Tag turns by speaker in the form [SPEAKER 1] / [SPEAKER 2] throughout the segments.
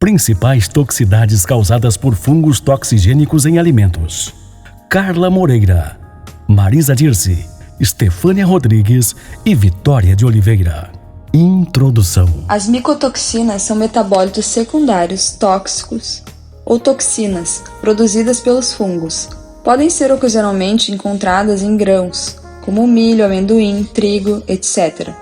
[SPEAKER 1] Principais toxicidades causadas por fungos toxigênicos em alimentos. Carla Moreira, Marisa Dirce, Estefânia Rodrigues e Vitória de Oliveira. Introdução.
[SPEAKER 2] As micotoxinas são metabólitos secundários tóxicos ou toxinas produzidas pelos fungos. Podem ser ocasionalmente encontradas em grãos, como milho, amendoim, trigo, etc.,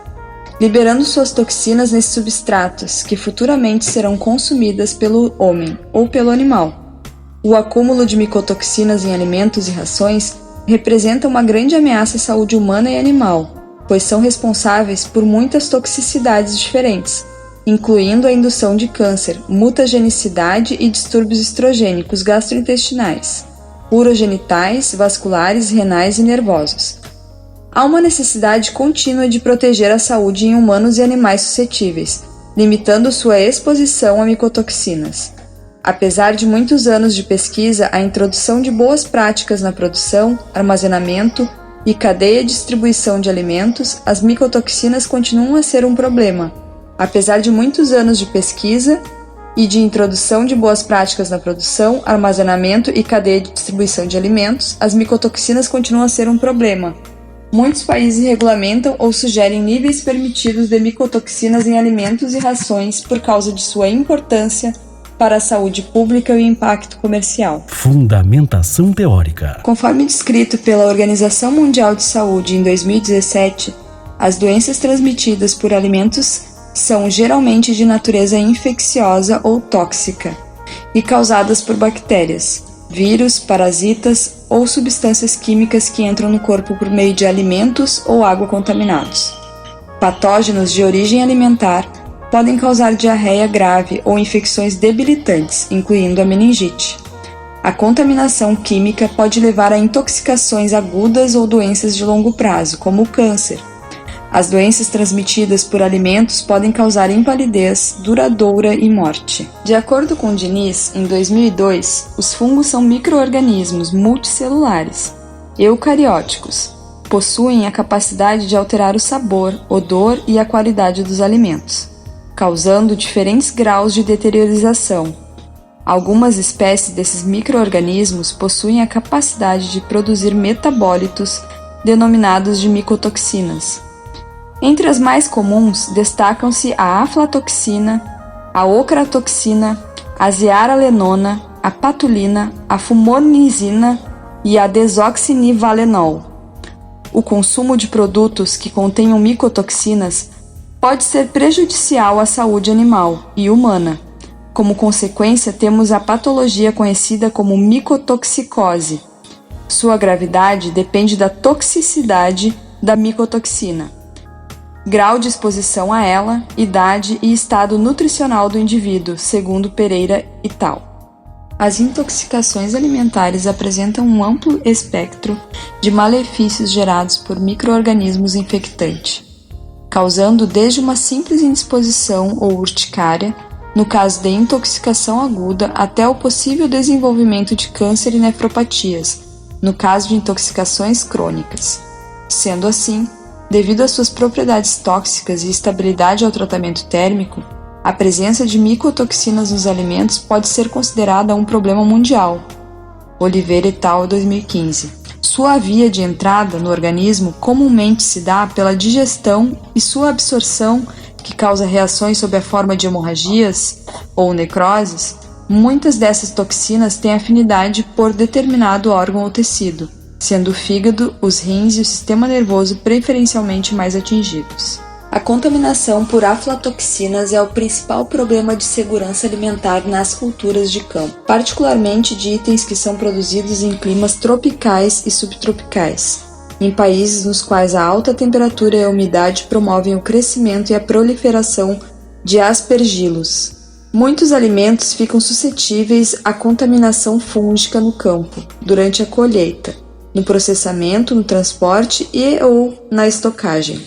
[SPEAKER 2] liberando suas toxinas nesses substratos, que futuramente serão consumidas pelo homem ou pelo animal. O acúmulo de micotoxinas em alimentos e rações representa uma grande ameaça à saúde humana e animal, pois são responsáveis por muitas toxicidades diferentes, incluindo a indução de câncer, mutagenicidade e distúrbios estrogênicos gastrointestinais, urogenitais, vasculares, renais e nervosos. Há uma necessidade contínua de proteger a saúde em humanos e animais suscetíveis, limitando sua exposição a micotoxinas. Apesar de muitos anos de pesquisa, a introdução de boas práticas na produção, armazenamento e cadeia de distribuição de alimentos, as micotoxinas continuam a ser um problema. Apesar de muitos anos de pesquisa e de introdução de boas práticas na produção, armazenamento e cadeia de distribuição de alimentos, as micotoxinas continuam a ser um problema. Muitos países regulamentam ou sugerem níveis permitidos de micotoxinas em alimentos e rações por causa de sua importância para a saúde pública e o impacto comercial.
[SPEAKER 1] Fundamentação teórica.
[SPEAKER 2] Conforme descrito pela Organização Mundial de Saúde em 2017, as doenças transmitidas por alimentos são geralmente de natureza infecciosa ou tóxica e causadas por bactérias, vírus, parasitas ou substâncias químicas que entram no corpo por meio de alimentos ou água contaminados. Patógenos de origem alimentar podem causar diarreia grave ou infecções debilitantes, incluindo a meningite. A contaminação química pode levar a intoxicações agudas ou doenças de longo prazo, como o câncer. As doenças transmitidas por alimentos podem causar impalidez duradoura e morte. De acordo com Diniz, em 2002, os fungos são micro-organismos multicelulares, eucarióticos. Possuem a capacidade de alterar o sabor, odor e a qualidade dos alimentos, causando diferentes graus de deteriorização. Algumas espécies desses micro-organismos possuem a capacidade de produzir metabólitos denominados de micotoxinas. Entre as mais comuns destacam-se a aflatoxina, a ocratoxina, a zearalenona, a patulina, a fumonisina e a desoxinivalenol. O consumo de produtos que contenham micotoxinas pode ser prejudicial à saúde animal e humana. Como consequência, temos a patologia conhecida como micotoxicose. Sua gravidade depende da toxicidade da micotoxina, grau de exposição a ela, idade e estado nutricional do indivíduo, segundo Pereira et al. As intoxicações alimentares apresentam um amplo espectro de malefícios gerados por micro-organismos infectantes, causando desde uma simples indisposição ou urticária, no caso de intoxicação aguda, até o possível desenvolvimento de câncer e nefropatias, no caso de intoxicações crônicas. Sendo assim, devido às suas propriedades tóxicas e estabilidade ao tratamento térmico, a presença de micotoxinas nos alimentos pode ser considerada um problema mundial. Oliveira et al. 2015. Sua via de entrada no organismo comumente se dá pela digestão e sua absorção, que causa reações sob a forma de hemorragias ou necroses. Muitas dessas toxinas têm afinidade por determinado órgão ou tecido, sendo o fígado, os rins e o sistema nervoso preferencialmente mais atingidos. A contaminação por aflatoxinas é o principal problema de segurança alimentar nas culturas de campo, particularmente de itens que são produzidos em climas tropicais e subtropicais, em países nos quais a alta temperatura e a umidade promovem o crescimento e a proliferação de aspergilos. Muitos alimentos ficam suscetíveis à contaminação fúngica no campo, durante a colheita, no processamento, no transporte ou na estocagem.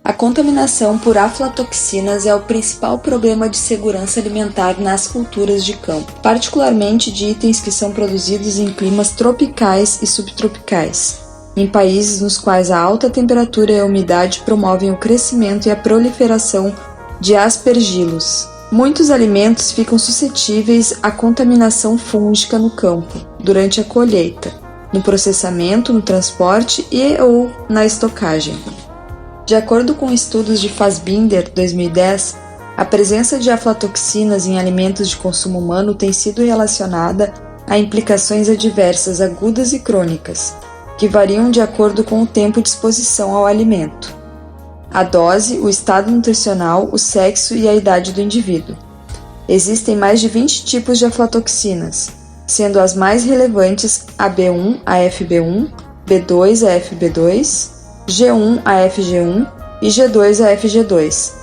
[SPEAKER 2] A contaminação por aflatoxinas é o principal problema de segurança alimentar nas culturas de campo, particularmente de itens que são produzidos em climas tropicais e subtropicais, em países nos quais a alta temperatura e a umidade promovem o crescimento e a proliferação de aspergilos. Muitos alimentos ficam suscetíveis à contaminação fúngica no campo, durante a colheita, no processamento, no transporte ou na estocagem. De acordo com estudos de Fassbinder, 2010, a presença de aflatoxinas em alimentos de consumo humano tem sido relacionada a implicações adversas agudas e crônicas, que variam de acordo com o tempo de exposição ao alimento, a dose, o estado nutricional, o sexo e a idade do indivíduo. Existem mais de 20 tipos de aflatoxinas, sendo as mais relevantes a B1, a FB1, B2, a FB2, G1, a FG1 e G2, a FG2.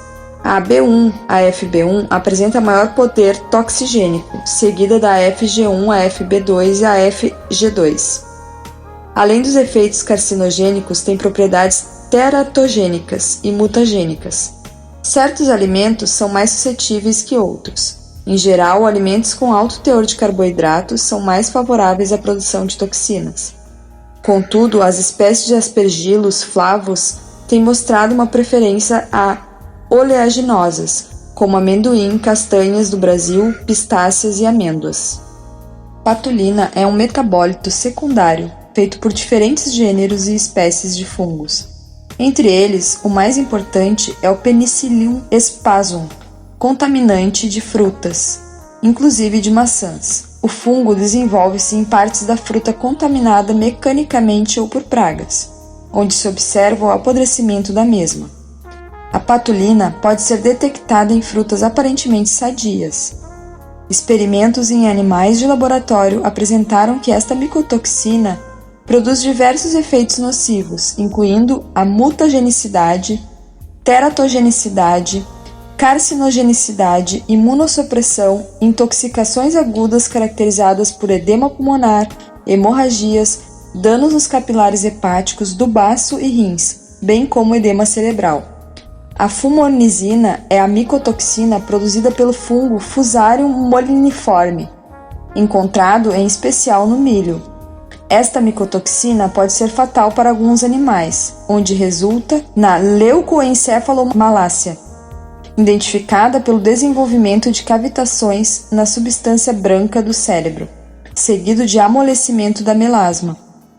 [SPEAKER 2] A B1, a FB1 apresenta maior poder toxigênico, seguida da FG1, a FB2 e a FG2. Além dos efeitos carcinogênicos, tem propriedades teratogênicas e mutagênicas. Certos alimentos são mais suscetíveis que outros. Em geral, alimentos com alto teor de carboidratos são mais favoráveis à produção de toxinas. Contudo, as espécies de aspergilos flavos têm mostrado uma preferência a oleaginosas, como amendoim, castanhas do Brasil, pistáceas e amêndoas. Patulina é um metabólito secundário, feito por diferentes gêneros e espécies de fungos. Entre eles, o mais importante é o Penicillium sphaerosus, contaminante de frutas, inclusive de maçãs. O fungo desenvolve-se em partes da fruta contaminada mecanicamente ou por pragas, onde se observa o apodrecimento da mesma. A patulina pode ser detectada em frutas aparentemente sadias. Experimentos em animais de laboratório apresentaram que esta micotoxina produz diversos efeitos nocivos, incluindo a mutagenicidade, teratogenicidade, carcinogenicidade, imunossupressão, intoxicações agudas caracterizadas por edema pulmonar, hemorragias, danos nos capilares hepáticos do baço e rins, bem como edema cerebral. A fumonizina é a micotoxina produzida pelo fungo Fusarium moliniforme, encontrado em especial no milho. Esta micotoxina pode ser fatal para alguns animais, onde resulta na leucoencefalomalácia, identificada pelo desenvolvimento de cavitações na substância branca do cérebro, seguido de amolecimento da melasma,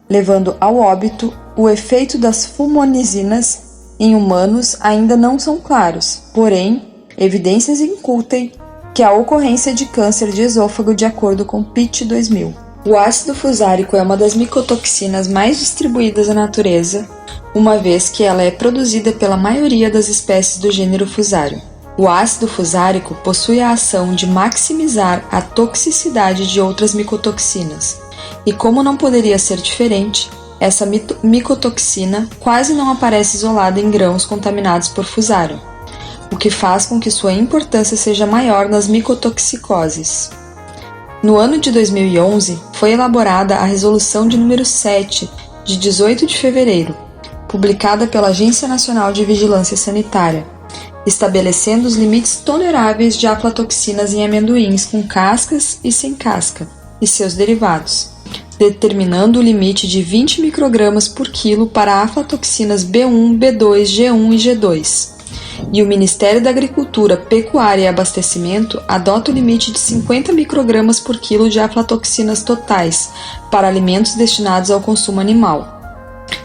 [SPEAKER 2] levando ao óbito. O efeito das fumonizinas em humanos ainda não são claros, porém, evidências incutem que a ocorrência de câncer de esôfago de acordo com Pitt 2000. O ácido fusárico é uma das micotoxinas mais distribuídas na natureza, uma vez que ela é produzida pela maioria das espécies do gênero Fusarium. O ácido fusárico possui a ação de maximizar a toxicidade de outras micotoxinas, e como não poderia ser diferente, essa micotoxina quase não aparece isolada em grãos contaminados por Fusarium, o que faz com que sua importância seja maior nas micotoxicoses. No ano de 2011, foi elaborada a Resolução de número 7, de 18 de fevereiro, publicada pela Agência Nacional de Vigilância Sanitária, estabelecendo os limites toleráveis de aflatoxinas em amendoins com cascas e sem casca, e seus derivados, determinando o limite de 20 microgramas por quilo para aflatoxinas B1, B2, G1 e G2. E o Ministério da Agricultura, Pecuária e Abastecimento adota o limite de 50 microgramas por quilo de aflatoxinas totais para alimentos destinados ao consumo animal.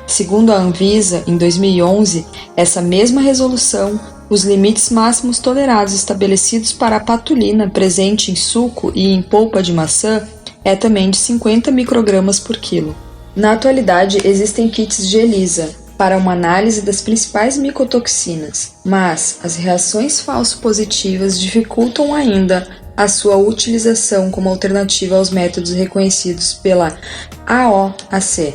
[SPEAKER 2] Segundo a Anvisa, em 2011, essa mesma resolução, os limites máximos tolerados estabelecidos para a patulina presente em suco e em polpa de maçã é também de 50 microgramas por quilo. Na atualidade, existem kits de ELISA para uma análise das principais micotoxinas, mas as reações falso-positivas dificultam ainda a sua utilização como alternativa aos métodos reconhecidos pela AOAC.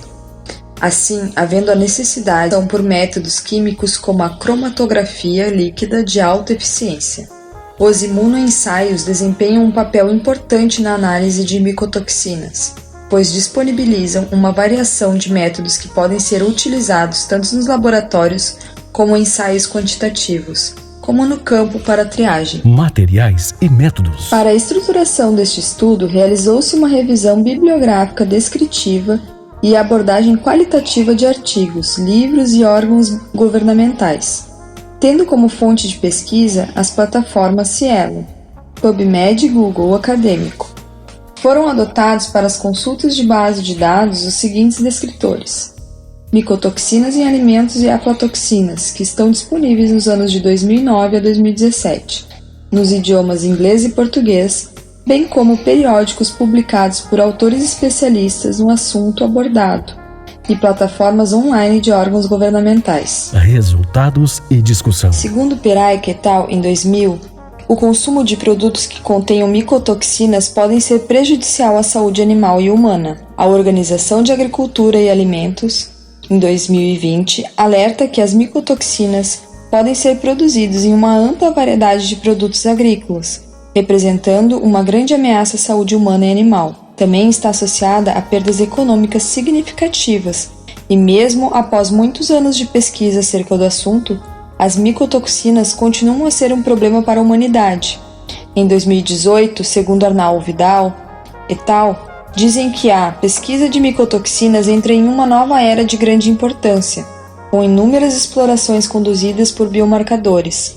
[SPEAKER 2] Assim, havendo a necessidade por métodos químicos como a cromatografia líquida de alta eficiência. Os imunoensaios desempenham um papel importante na análise de micotoxinas, pois disponibilizam uma variação de métodos que podem ser utilizados tanto nos laboratórios como em ensaios quantitativos, como no campo para triagem.
[SPEAKER 1] Materiais e métodos.
[SPEAKER 2] Para a estruturação deste estudo, realizou-se uma revisão bibliográfica descritiva e abordagem qualitativa de artigos, livros e órgãos governamentais, tendo como fonte de pesquisa as plataformas Cielo, PubMed e Google Acadêmico. Foram adotados para as consultas de base de dados os seguintes descritores: micotoxinas em alimentos e aflatoxinas, que estão disponíveis nos anos de 2009 a 2017, nos idiomas inglês e português, bem como periódicos publicados por autores especialistas no assunto abordado, e plataformas online de órgãos governamentais.
[SPEAKER 1] Resultados e discussão.
[SPEAKER 2] Segundo Peraik et al., em 2000, o consumo de produtos que contenham micotoxinas podem ser prejudicial à saúde animal e humana. A Organização de Agricultura e Alimentos, em 2020, alerta que as micotoxinas podem ser produzidas em uma ampla variedade de produtos agrícolas, representando uma grande ameaça à saúde humana e animal. Também está associada a perdas econômicas significativas e, mesmo após muitos anos de pesquisa acerca do assunto, as micotoxinas continuam a ser um problema para a humanidade. Em 2018, segundo Arnaud Vidal et al., dizem que a pesquisa de micotoxinas entra em uma nova era de grande importância, com inúmeras explorações conduzidas por biomarcadores,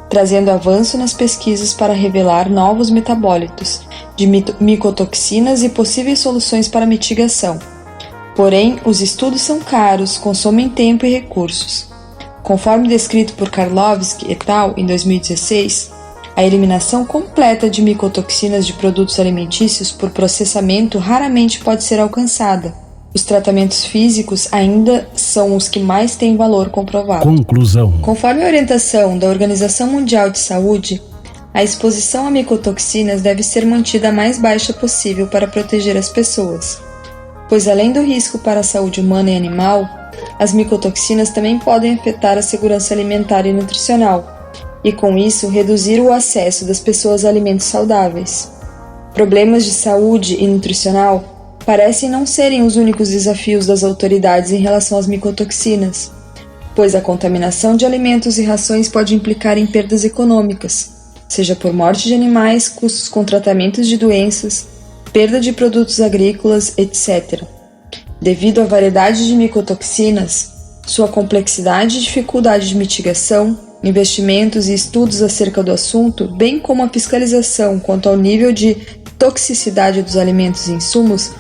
[SPEAKER 2] trazendo avanço nas pesquisas para revelar novos metabólitos de micotoxinas e possíveis soluções para mitigação. Porém, os estudos são caros, consomem tempo e recursos. Conforme descrito por Karlovsky et al. Em 2016, a eliminação completa de micotoxinas de produtos alimentícios por processamento raramente pode ser alcançada. Os tratamentos físicos ainda são os que mais têm valor comprovado.
[SPEAKER 1] Conclusão.
[SPEAKER 2] Conforme a orientação da Organização Mundial de Saúde, a exposição a micotoxinas deve ser mantida a mais baixa possível para proteger as pessoas, pois além do risco para a saúde humana e animal, as micotoxinas também podem afetar a segurança alimentar e nutricional, e com isso reduzir o acesso das pessoas a alimentos saudáveis. Problemas de saúde e nutricional parecem não serem os únicos desafios das autoridades em relação às micotoxinas, pois a contaminação de alimentos e rações pode implicar em perdas econômicas, seja por morte de animais, custos com tratamentos de doenças, perda de produtos agrícolas, etc. Devido à variedade de micotoxinas, sua complexidade e dificuldade de mitigação, investimentos e estudos acerca do assunto, bem como a fiscalização quanto ao nível de toxicidade dos alimentos e insumos,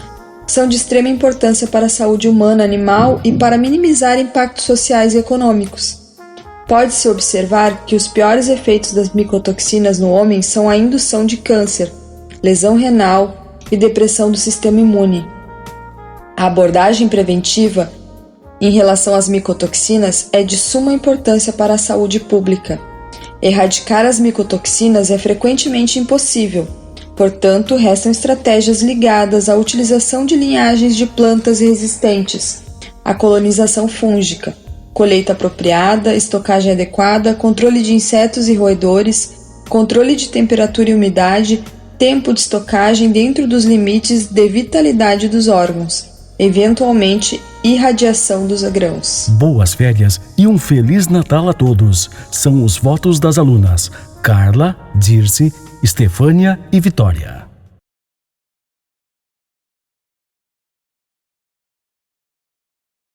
[SPEAKER 2] são de extrema importância para a saúde humana, animal e para minimizar impactos sociais e econômicos. Pode-se observar que os piores efeitos das micotoxinas no homem são a indução de câncer, lesão renal e depressão do sistema imune. A abordagem preventiva em relação às micotoxinas é de suma importância para a saúde pública. Erradicar as micotoxinas é frequentemente impossível, portanto, restam estratégias ligadas à utilização de linhagens de plantas resistentes, à colonização fúngica, colheita apropriada, estocagem adequada, controle de insetos e roedores, controle de temperatura e umidade, tempo de estocagem dentro dos limites de vitalidade dos órgãos, eventualmente irradiação dos grãos.
[SPEAKER 1] Boas férias e um Feliz Natal a todos. São os votos das alunas Carla, Dirce, Estefânia e Vitória.